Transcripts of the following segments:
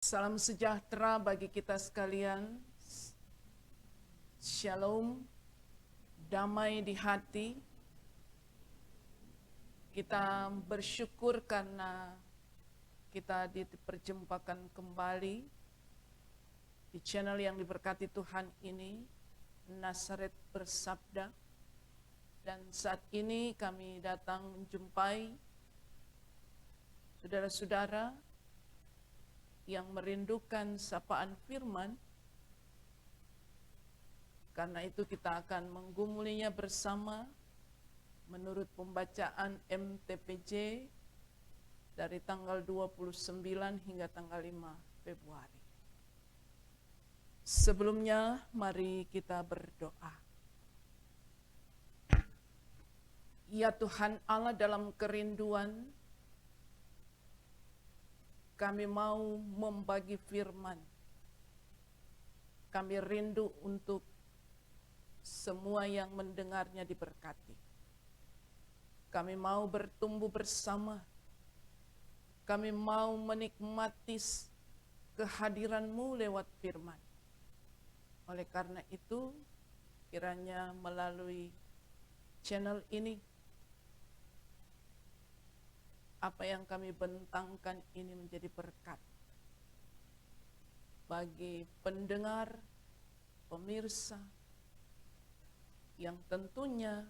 Salam sejahtera bagi kita sekalian. Shalom, damai di hati. Kita bersyukur karena kita diperjumpakan kembali di channel yang diberkati Tuhan ini, Nazaret Bersabda. Dan saat ini kami datang menjumpai saudara-saudara yang merindukan sapaan firman. Karena itu kita akan menggumulinya bersama menurut pembacaan MTPJ dari tanggal 29 hingga tanggal 5 Februari. Sebelumnya mari kita berdoa. Ya Tuhan Allah, dalam kerinduan kami mau membagi firman. Kami rindu untuk semua yang mendengarnya diberkati. Kami mau bertumbuh bersama. Kami mau menikmati kehadiran-Mu lewat firman. Oleh karena itu, kiranya melalui channel ini, apa yang kami bentangkan ini menjadi berkat bagi pendengar, pemirsa, yang tentunya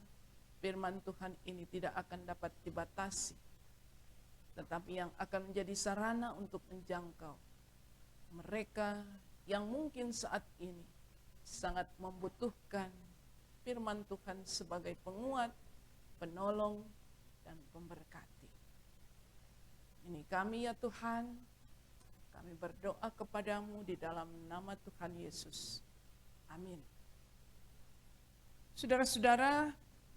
firman Tuhan ini tidak akan dapat dibatasi, tetapi yang akan menjadi sarana untuk menjangkau mereka yang mungkin saat ini sangat membutuhkan firman Tuhan sebagai penguat, penolong, dan pemberkati. Ini kami ya Tuhan, kami berdoa kepadamu di dalam nama Tuhan Yesus. Amin. Saudara-saudara,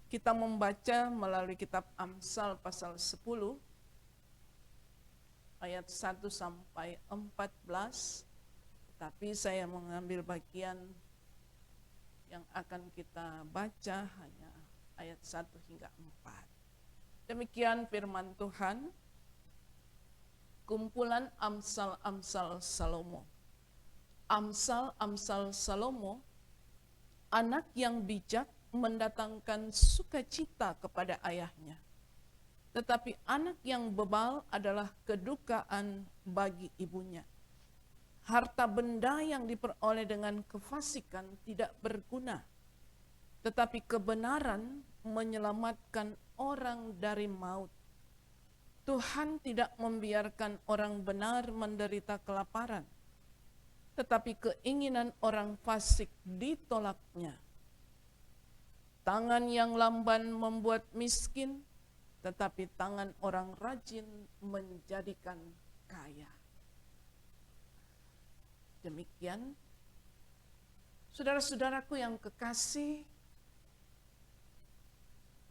kita membaca melalui kitab Amsal pasal 10, ayat 1 sampai 14, tapi saya mengambil bagian yang akan kita baca hanya ayat 1 hingga 4. Demikian firman Tuhan. Kumpulan Amsal-Amsal Salomo. Amsal-Amsal Salomo, anak yang bijak mendatangkan sukacita kepada ayahnya. Tetapi anak yang bebal adalah kedukaan bagi ibunya. Harta benda yang diperoleh dengan kefasikan tidak berguna, tetapi kebenaran menyelamatkan orang dari maut. Tuhan tidak membiarkan orang benar menderita kelaparan, tetapi keinginan orang fasik ditolaknya. Tangan yang lamban membuat miskin, tetapi tangan orang rajin menjadikan kaya. Demikian, saudara-saudaraku yang kekasih,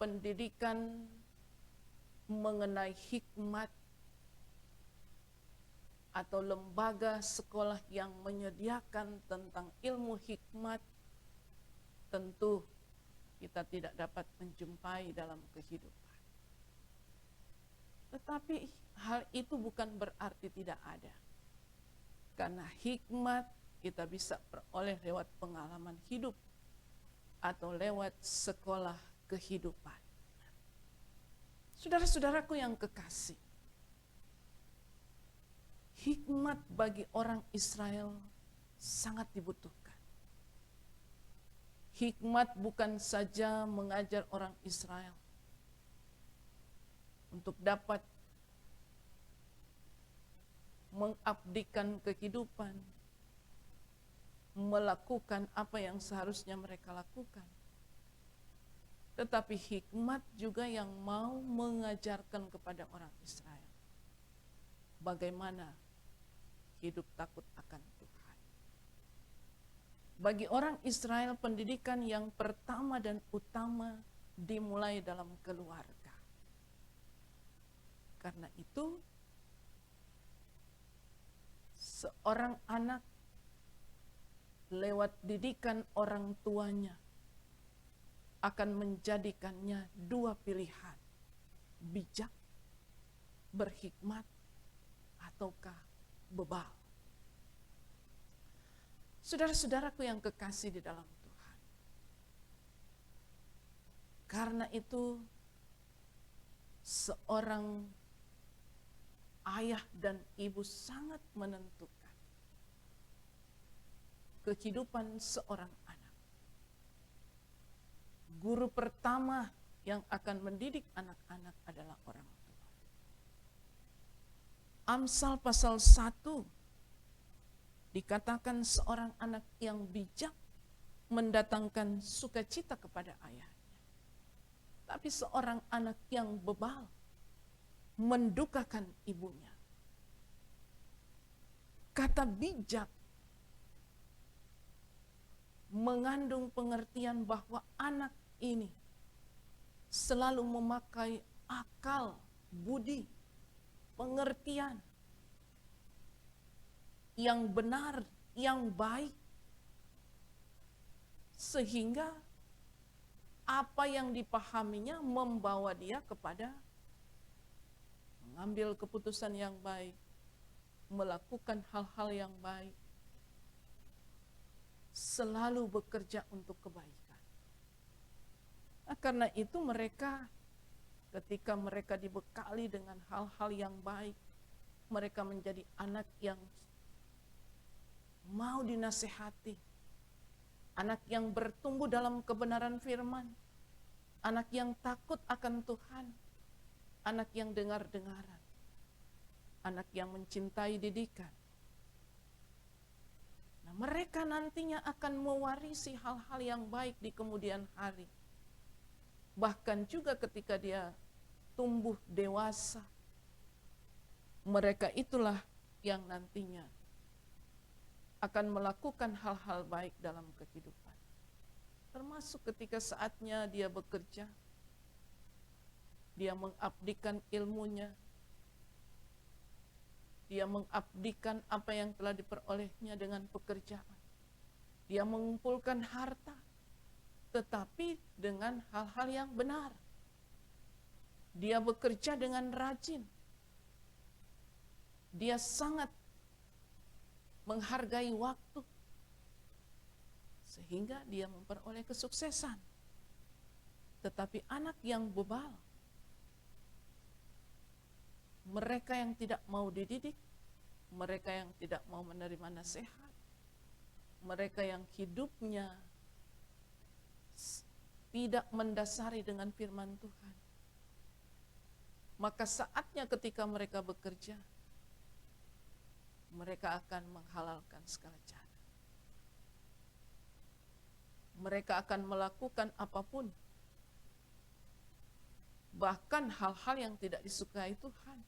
pendidikan mengenai hikmat atau lembaga sekolah yang menyediakan tentang ilmu hikmat, tentu kita tidak dapat menjumpai dalam kehidupan. Tetapi hal itu bukan berarti tidak ada. Karena hikmat kita bisa peroleh lewat pengalaman hidup atau lewat sekolah kehidupan. Saudara-saudaraku yang kekasih, hikmat bagi orang Israel sangat dibutuhkan. Hikmat bukan saja mengajar orang Israel untuk dapat mengabdikan kehidupan, melakukan apa yang seharusnya mereka lakukan. Tetapi hikmat juga yang mau mengajarkan kepada orang Israel bagaimana hidup takut akan Tuhan. Bagi orang Israel, pendidikan yang pertama dan utama dimulai dalam keluarga. Karena itu, seorang anak lewat didikan orang tuanya akan menjadikannya dua pilihan, bijak, berhikmat, ataukah bebal. Saudara-saudaraku yang kekasih di dalam Tuhan. Karena itu seorang ayah dan ibu sangat menentukan kehidupan seorang anak. Guru pertama yang akan mendidik anak-anak adalah orang tua. Amsal pasal 1 dikatakan seorang anak yang bijak mendatangkan sukacita kepada ayahnya. Tapi seorang anak yang bebal mendukakan ibunya. Kata bijak mengandung pengertian bahwa anak ini selalu memakai akal, budi, pengertian yang benar, yang baik, sehingga apa yang dipahaminya membawa dia kepada mengambil keputusan yang baik, melakukan hal-hal yang baik, selalu bekerja untuk kebaikan. Nah, karena itu ketika mereka dibekali dengan hal-hal yang baik, mereka menjadi anak yang mau dinasehati, anak yang bertumbuh dalam kebenaran firman, anak yang takut akan Tuhan, anak yang dengar-dengaran, anak yang mencintai didikan. Nah, mereka nantinya akan mewarisi hal-hal yang baik di kemudian hari. Bahkan juga ketika dia tumbuh dewasa, mereka itulah yang nantinya akan melakukan hal-hal baik dalam kehidupan. Termasuk ketika saatnya dia bekerja, dia mengabdikan ilmunya, dia mengabdikan apa yang telah diperolehnya dengan pekerjaan. Dia mengumpulkan harta, tetapi dengan hal-hal yang benar. Dia bekerja dengan rajin. Dia sangat menghargai waktu, sehingga dia memperoleh kesuksesan. Tetapi anak yang bebal, mereka yang tidak mau dididik, mereka yang tidak mau menerima nasihat, mereka yang hidupnya tidak mendasari dengan firman Tuhan, maka saatnya ketika mereka bekerja, mereka akan menghalalkan segala cara. Mereka akan melakukan apapun, bahkan hal-hal yang tidak disukai Tuhan,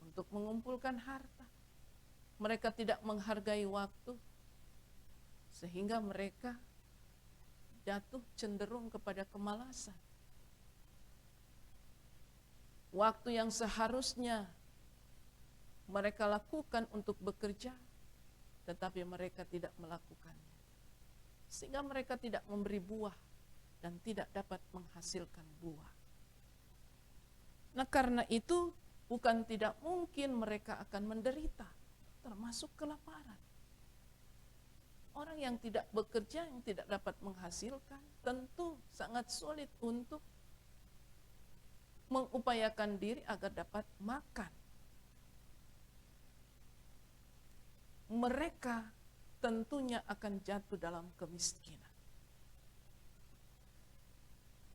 untuk mengumpulkan harta. Mereka tidak menghargai waktu, sehingga mereka jatuh cenderung kepada kemalasan. Waktu yang seharusnya mereka lakukan untuk bekerja, tetapi mereka tidak melakukannya, sehingga mereka tidak memberi buah dan tidak dapat menghasilkan buah. Nah, karena itu bukan tidak mungkin mereka akan menderita, termasuk kelaparan. Orang yang tidak bekerja, yang tidak dapat menghasilkan, tentu sangat sulit untuk mengupayakan diri agar dapat makan. Mereka tentunya akan jatuh dalam kemiskinan.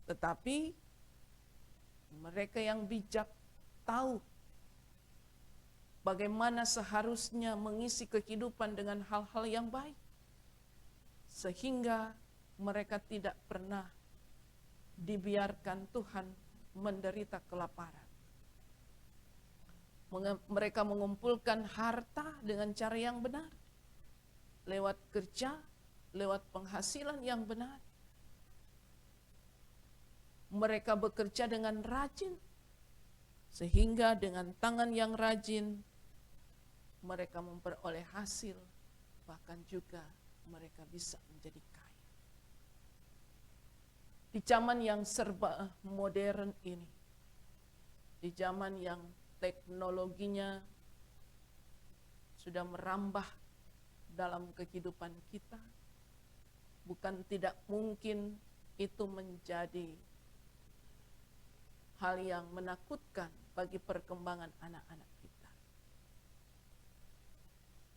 Tetapi mereka yang bijak tahu bagaimana seharusnya mengisi kehidupan dengan hal-hal yang baik, sehingga mereka tidak pernah dibiarkan Tuhan menderita kelaparan. Mereka mengumpulkan harta dengan cara yang benar, lewat kerja, lewat penghasilan yang benar. Mereka bekerja dengan rajin, sehingga dengan tangan yang rajin mereka memperoleh hasil, bahkan juga mereka bisa menjadi kaya. Di zaman yang serba modern ini, di zaman yang teknologinya sudah merambah dalam kehidupan kita. Bukan tidak mungkin itu menjadi hal yang menakutkan bagi perkembangan anak-anak kita.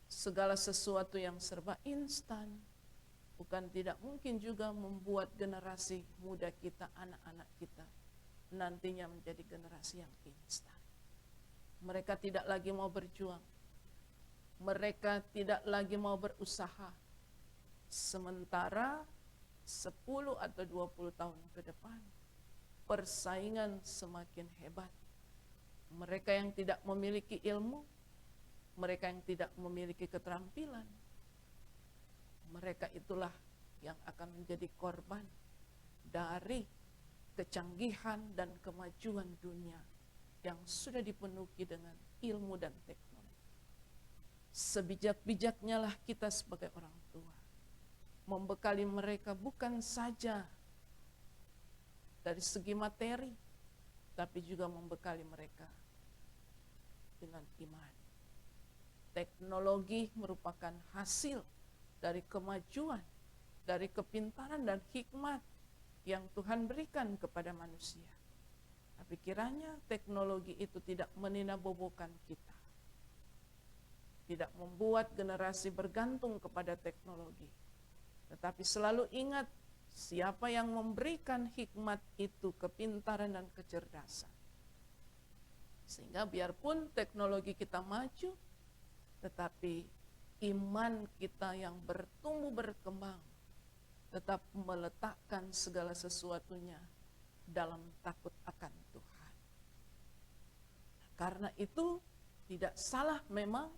Segala sesuatu yang serba instan, bukan tidak mungkin juga membuat generasi muda kita, anak-anak kita, nantinya menjadi generasi yang instan. Mereka tidak lagi mau berjuang. Mereka tidak lagi mau berusaha. Sementara 10 atau 20 tahun ke depan, persaingan semakin hebat. Mereka yang tidak memiliki ilmu, mereka yang tidak memiliki keterampilan, mereka itulah yang akan menjadi korban dari kecanggihan dan kemajuan dunia yang sudah dipenuhi dengan ilmu dan teknologi. Sebijak-bijaknya lah kita sebagai orang tua membekali mereka bukan saja dari segi materi, tapi juga membekali mereka dengan iman. Teknologi merupakan hasil dari kemajuan, dari kepintaran dan hikmat yang Tuhan berikan kepada manusia. Tapi kiranya teknologi itu tidak meninabobokan kita, tidak membuat generasi bergantung kepada teknologi, tetapi selalu ingat siapa yang memberikan hikmat itu, kepintaran dan kecerdasan. Sehingga biarpun teknologi kita maju, tetapi iman kita yang bertumbuh berkembang tetap meletakkan segala sesuatunya dalam takut akan Tuhan. Karena itu tidak salah memang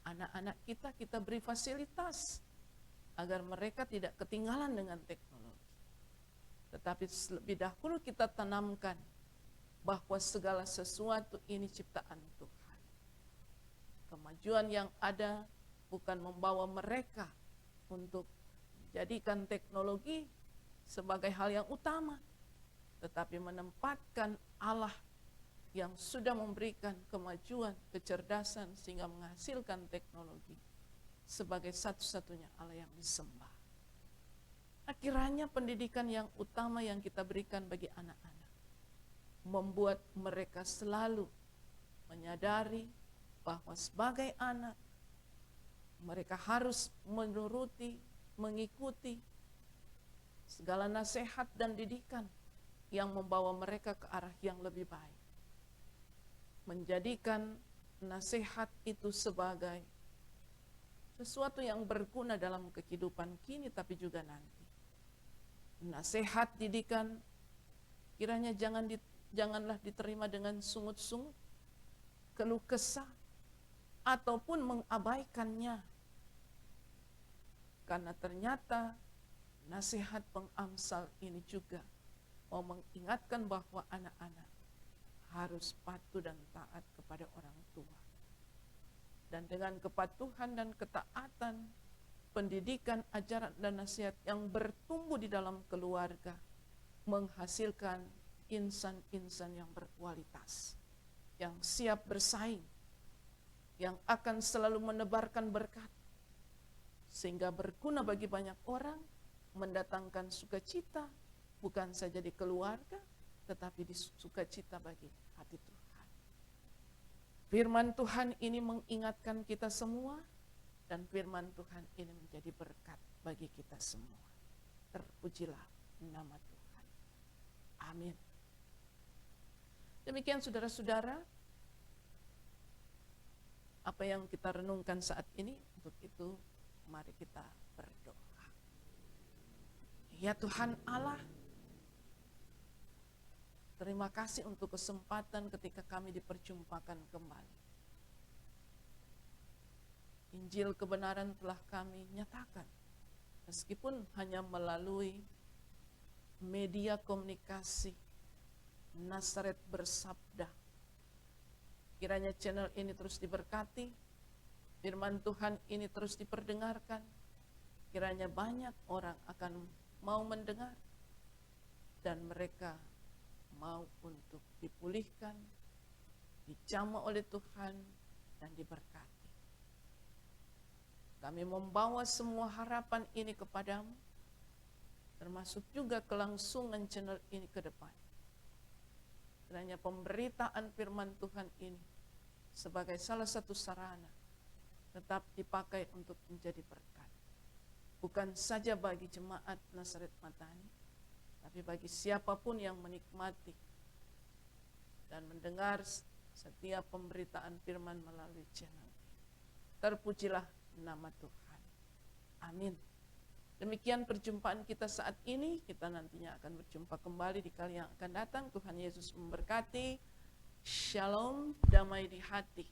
anak-anak kita beri fasilitas agar mereka tidak ketinggalan dengan teknologi. Tetapi lebih dahulu kita tanamkan bahwa segala sesuatu ini ciptaan Tuhan. Kemajuan yang ada bukan membawa mereka untuk menjadikan teknologi sebagai hal yang utama, tetapi menempatkan Allah yang sudah memberikan kemajuan, kecerdasan sehingga menghasilkan teknologi sebagai satu-satunya Allah yang disembah. Akhirnya pendidikan yang utama yang kita berikan bagi anak-anak membuat mereka selalu menyadari bahwa sebagai anak mereka harus menuruti, mengikuti segala nasihat dan didikan yang membawa mereka ke arah yang lebih baik. Menjadikan nasihat itu sebagai sesuatu yang berguna dalam kehidupan kini tapi juga nanti. Nasihat didikan kiranya janganlah diterima dengan sungut-sungut, keluh kesah, ataupun mengabaikannya. Karena ternyata nasihat pengamsal ini juga mau mengingatkan bahwa anak-anak harus patuh dan taat kepada orang tua. Dan dengan kepatuhan dan ketaatan, pendidikan, ajaran dan nasihat yang bertumbuh di dalam keluarga menghasilkan insan-insan yang berkualitas, yang siap bersaing, yang akan selalu menebarkan berkat, sehingga berguna bagi banyak orang, mendatangkan sukacita, bukan saja di keluarga, tetapi di sukacita bagi hati Tuhan. Firman Tuhan ini mengingatkan kita semua, dan firman Tuhan ini menjadi berkat bagi kita semua. Terpujilah nama Tuhan. Amin. Demikian saudara-saudara, apa yang kita renungkan saat ini. Untuk itu mari kita berdoa. Ya Tuhan Allah, terima kasih untuk kesempatan ketika kami diperjumpakan kembali. Injil kebenaran telah kami nyatakan, meskipun hanya melalui media komunikasi Nazaret Bersabda. Kiranya channel ini terus diberkati, firman Tuhan ini terus diperdengarkan. Kiranya banyak orang akan mau mendengar, dan mereka mau untuk dipulihkan, dijamah oleh Tuhan, dan diberkati. Kami membawa semua harapan ini kepadamu, termasuk juga kelangsungan channel ini ke depan. Kiranya pemberitaan firman Tuhan ini sebagai salah satu sarana tetap dipakai untuk menjadi berkat. Bukan saja bagi jemaat Nazaret Madani, tapi bagi siapapun yang menikmati dan mendengar setiap pemberitaan firman melalui channel ini. Terpujilah nama Tuhan. Amin. Demikian perjumpaan kita saat ini. Kita nantinya akan berjumpa kembali di kali yang akan datang. Tuhan Yesus memberkati. Shalom, damai di hati.